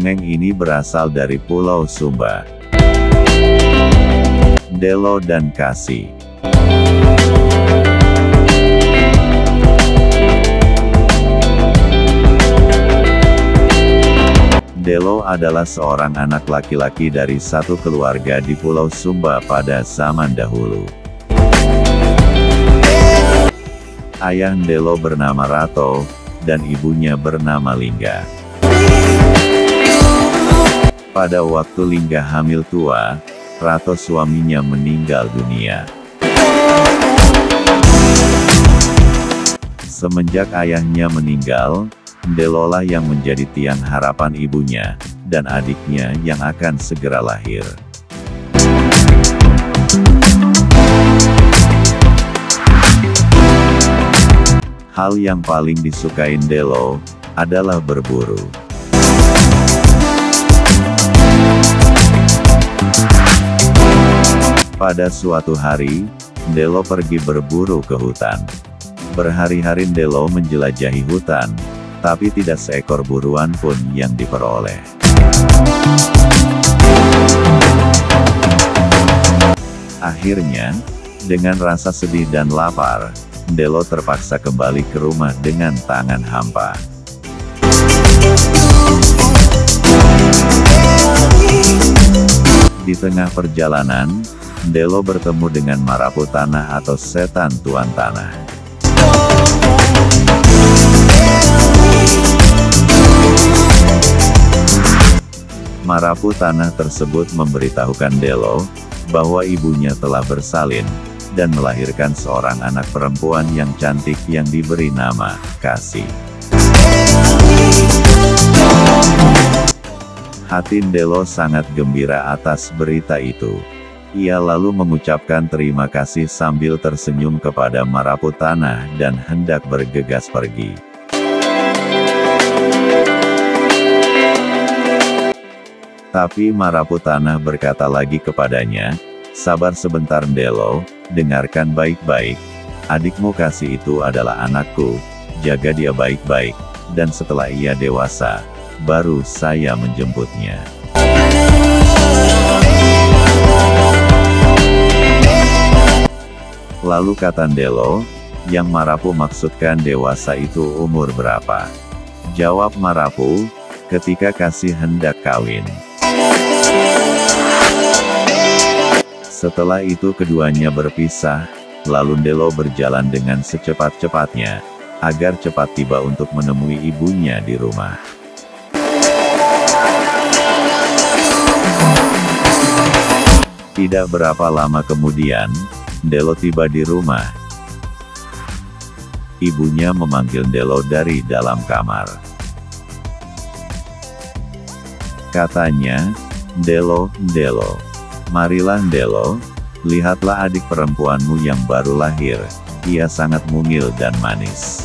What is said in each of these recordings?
Dongeng ini berasal dari Pulau Sumba. Delo dan Kasih. Delo adalah seorang anak laki-laki dari satu keluarga di Pulau Sumba pada zaman dahulu. Ayah Delo bernama Rato, dan ibunya bernama Lingga. Pada waktu Lingga hamil tua, Rato suaminya meninggal dunia. Semenjak ayahnya meninggal, Delolah yang menjadi tiang harapan ibunya, dan adiknya yang akan segera lahir. Hal yang paling disukain Delo, adalah berburu. Pada suatu hari, Delo pergi berburu ke hutan. Berhari-hari Delo menjelajahi hutan, tapi tidak seekor buruan pun yang diperoleh. Akhirnya, dengan rasa sedih dan lapar, Delo terpaksa kembali ke rumah dengan tangan hampa. Di tengah perjalanan, Delo bertemu dengan Marapu Tanah atau setan Tuan Tanah. Marapu Tanah tersebut memberitahukan Delo, bahwa ibunya telah bersalin, dan melahirkan seorang anak perempuan yang cantik yang diberi nama Kasih. Hati Delo sangat gembira atas berita itu. Ia lalu mengucapkan terima kasih sambil tersenyum kepada Marapu Tanah dan hendak bergegas pergi. Tapi Marapu Tanah berkata lagi kepadanya, "Sabar sebentar Delo, dengarkan baik-baik. Adikmu Kasih itu adalah anakku, jaga dia baik-baik, dan setelah ia dewasa, baru saya menjemputnya." Lalu kata Delo, "Yang Marapu maksudkan dewasa itu umur berapa?" Jawab Marapu, "Ketika Kasih hendak kawin." Setelah itu keduanya berpisah, lalu Delo berjalan dengan secepat-cepatnya, agar cepat tiba untuk menemui ibunya di rumah. Tidak berapa lama kemudian, Delo tiba di rumah. Ibunya memanggil Delo dari dalam kamar. Katanya, "Delo, Delo. Marilah Delo, lihatlah adik perempuanmu yang baru lahir, ia sangat mungil dan manis."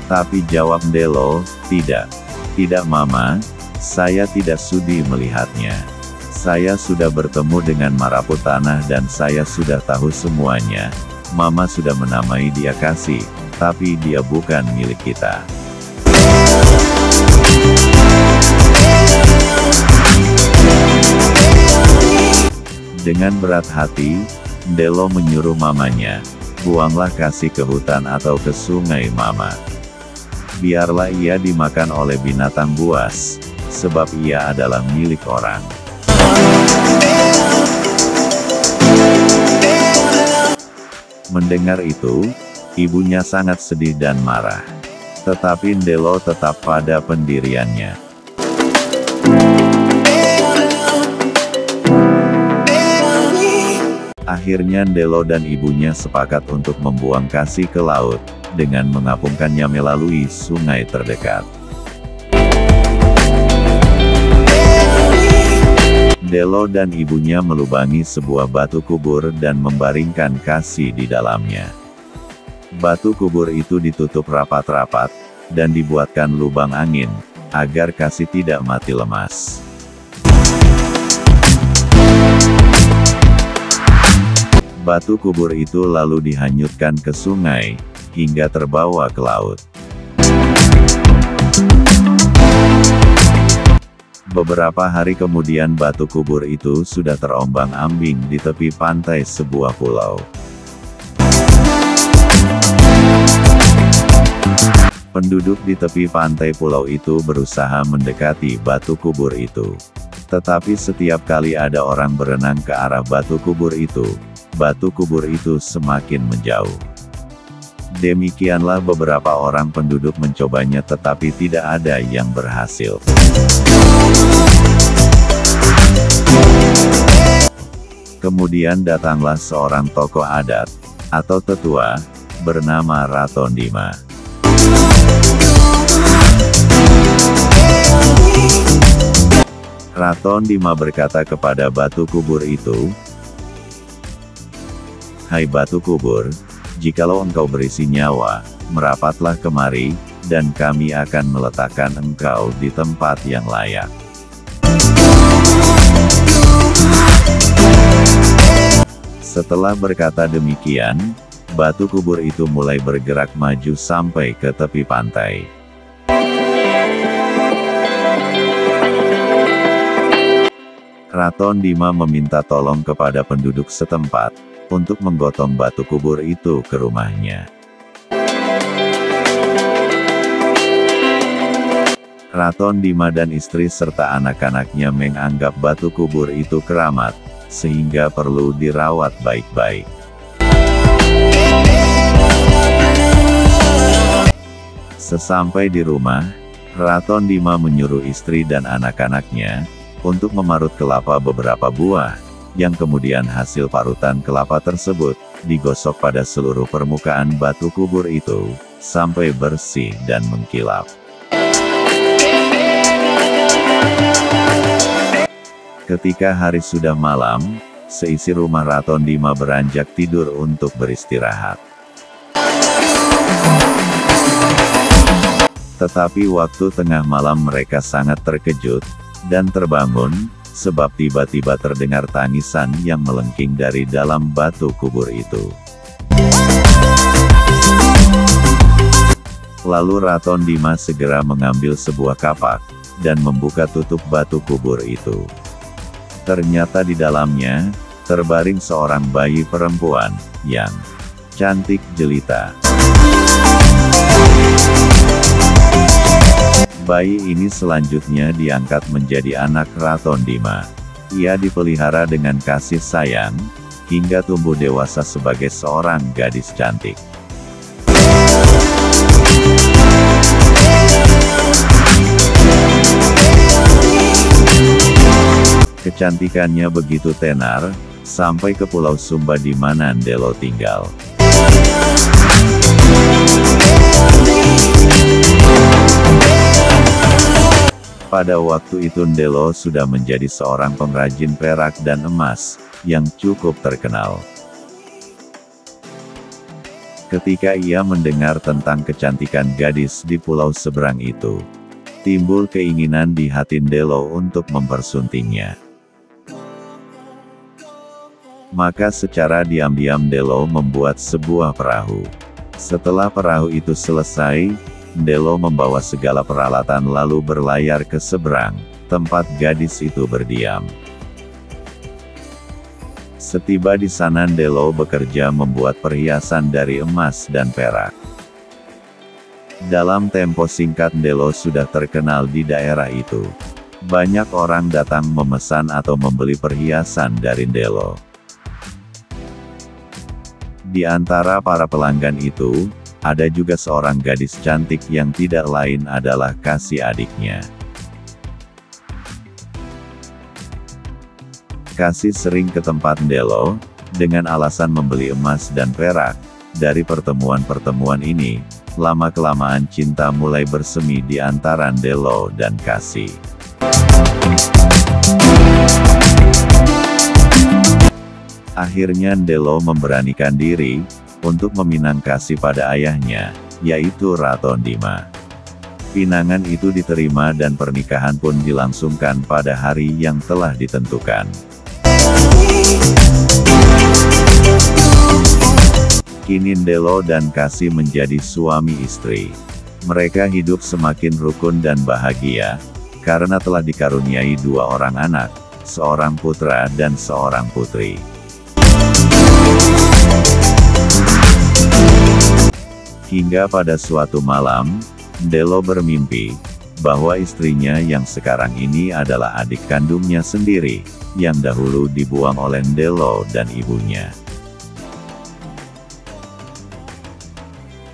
Tapi jawab Delo, "Tidak. Tidak Mama, saya tidak sudi melihatnya. Saya sudah bertemu dengan Marapu Tanah dan saya sudah tahu semuanya. Mama sudah menamai dia Kasih, tapi dia bukan milik kita." Dengan berat hati, Delo menyuruh mamanya, "Buanglah Kasih ke hutan atau ke sungai Mama. Biarlah ia dimakan oleh binatang buas, sebab ia adalah milik orang." Mendengar itu, ibunya sangat sedih dan marah. Tetapi Delo tetap pada pendiriannya. Akhirnya Delo dan ibunya sepakat untuk membuang Kasih ke laut, dengan mengapungkannya melalui sungai terdekat. Delo dan ibunya melubangi sebuah batu kubur dan membaringkan Kasih di dalamnya. Batu kubur itu ditutup rapat-rapat, dan dibuatkan lubang angin, agar Kasih tidak mati lemas. Batu kubur itu lalu dihanyutkan ke sungai, hingga terbawa ke laut. Beberapa hari kemudian batu kubur itu sudah terombang-ambing di tepi pantai sebuah pulau. Penduduk di tepi pantai pulau itu berusaha mendekati batu kubur itu. Tetapi setiap kali ada orang berenang ke arah batu kubur itu semakin menjauh. Demikianlah beberapa orang penduduk mencobanya tetapi tidak ada yang berhasil. Kemudian datanglah seorang tokoh adat, atau tetua, bernama Ratondima. Ratondima berkata kepada batu kubur itu, "Hai batu kubur, jikalau engkau berisi nyawa, merapatlah kemari, dan kami akan meletakkan engkau di tempat yang layak." Setelah berkata demikian, batu kubur itu mulai bergerak maju sampai ke tepi pantai. Ratondima meminta tolong kepada penduduk setempat, untuk menggotong batu kubur itu ke rumahnya. Ratondima dan istri serta anak-anaknya menganggap batu kubur itu keramat, sehingga perlu dirawat baik-baik. Sesampai di rumah, Ratondima menyuruh istri dan anak-anaknya untuk memarut kelapa beberapa buah, yang kemudian hasil parutan kelapa tersebut digosok pada seluruh permukaan batu kubur itu, sampai bersih dan mengkilap. Ketika hari sudah malam, seisi rumah Ratondima beranjak tidur untuk beristirahat. Tetapi waktu tengah malam mereka sangat terkejut, dan terbangun, sebab tiba-tiba terdengar tangisan yang melengking dari dalam batu kubur itu. Lalu Ratondima segera mengambil sebuah kapak, dan membuka tutup batu kubur itu. Ternyata di dalamnya, terbaring seorang bayi perempuan, yang cantik jelita. Bayi ini selanjutnya diangkat menjadi anak Ratondima. Ia dipelihara dengan kasih sayang, hingga tumbuh dewasa sebagai seorang gadis cantik. Kecantikannya begitu tenar, sampai ke Pulau Sumba di mana Ndelo tinggal. Pada waktu itu Ndelo sudah menjadi seorang pengrajin perak dan emas, yang cukup terkenal. Ketika ia mendengar tentang kecantikan gadis di pulau seberang itu, timbul keinginan di hati Ndelo untuk mempersuntingnya. Maka secara diam-diam Ndelo membuat sebuah perahu. Setelah perahu itu selesai, Ndelo membawa segala peralatan lalu berlayar ke seberang, tempat gadis itu berdiam. Setiba di sana Ndelo bekerja membuat perhiasan dari emas dan perak. Dalam tempo singkat Ndelo sudah terkenal di daerah itu. Banyak orang datang memesan atau membeli perhiasan dari Ndelo. Di antara para pelanggan itu, ada juga seorang gadis cantik yang tidak lain adalah kasih adiknya. Kasih sering ke tempat Ndelo, dengan alasan membeli emas dan perak. Dari pertemuan-pertemuan ini, lama-kelamaan cinta mulai bersemi di antara Ndelo dan Kasih. Akhirnya Ndelo memberanikan diri, untuk meminang Kasih pada ayahnya, yaitu Ratondima. Pinangan itu diterima dan pernikahan pun dilangsungkan pada hari yang telah ditentukan. Kini Ndelo dan Kasih menjadi suami istri. Mereka hidup semakin rukun dan bahagia, karena telah dikaruniai 2 orang anak, seorang putra dan seorang putri. Hingga pada suatu malam, Ndelo bermimpi bahwa istrinya yang sekarang ini adalah adik kandungnya sendiri, yang dahulu dibuang oleh Ndelo dan ibunya.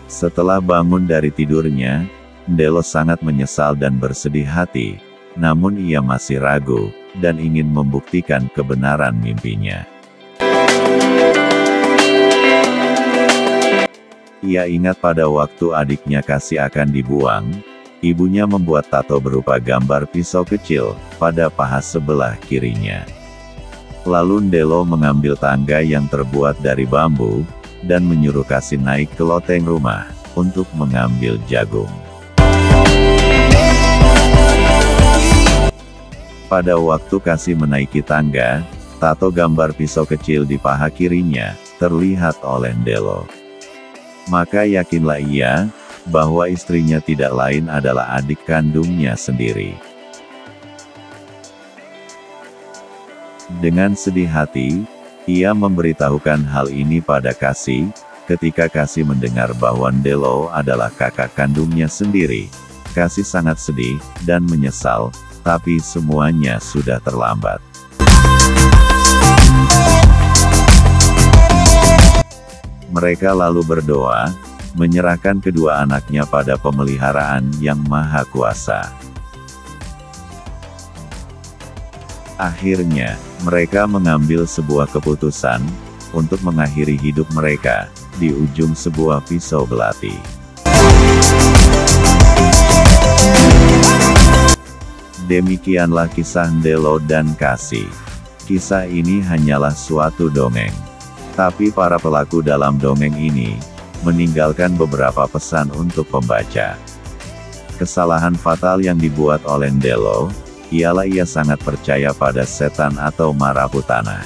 Setelah bangun dari tidurnya, Ndelo sangat menyesal dan bersedih hati, namun ia masih ragu, dan ingin membuktikan kebenaran mimpinya. Ia ingat pada waktu adiknya Kasih akan dibuang, ibunya membuat tato berupa gambar pisau kecil, pada paha sebelah kirinya. Lalu Ndelo mengambil tangga yang terbuat dari bambu, dan menyuruh Kasih naik ke loteng rumah, untuk mengambil jagung. Pada waktu Kasih menaiki tangga, tato gambar pisau kecil di paha kirinya, terlihat oleh Ndelo. Maka yakinlah ia, bahwa istrinya tidak lain adalah adik kandungnya sendiri. Dengan sedih hati, ia memberitahukan hal ini pada Kasih, ketika Kasih mendengar bahwa Ndelo adalah kakak kandungnya sendiri. Kasih sangat sedih, dan menyesal, tapi semuanya sudah terlambat. Mereka lalu berdoa, menyerahkan kedua anaknya pada pemeliharaan Yang Maha Kuasa. Akhirnya, mereka mengambil sebuah keputusan, untuk mengakhiri hidup mereka, di ujung sebuah pisau belati. Demikianlah kisah Ndelo dan Kasih. Kisah ini hanyalah suatu dongeng. Tapi para pelaku dalam dongeng ini, meninggalkan beberapa pesan untuk pembaca. Kesalahan fatal yang dibuat oleh Ndelo, ialah ia sangat percaya pada setan atau Maraputana.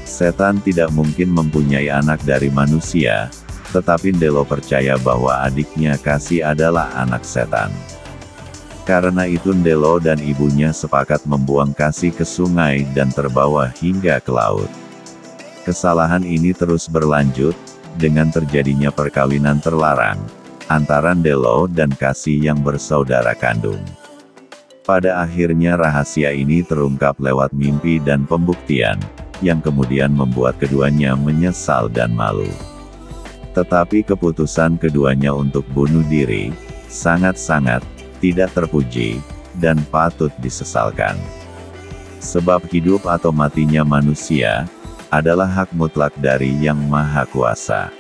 Setan tidak mungkin mempunyai anak dari manusia, tetapi Ndelo percaya bahwa adiknya Kasih adalah anak setan. Karena itu Ndelo dan ibunya sepakat membuang Kasih ke sungai dan terbawa hingga ke laut. Kesalahan ini terus berlanjut, dengan terjadinya perkawinan terlarang, antara Ndelo dan Kasih yang bersaudara kandung. Pada akhirnya rahasia ini terungkap lewat mimpi dan pembuktian, yang kemudian membuat keduanya menyesal dan malu. Tetapi keputusan keduanya untuk bunuh diri, sangat-sangat, tidak terpuji, dan patut disesalkan. Sebab hidup atau matinya manusia, adalah hak mutlak dari Yang Maha Kuasa.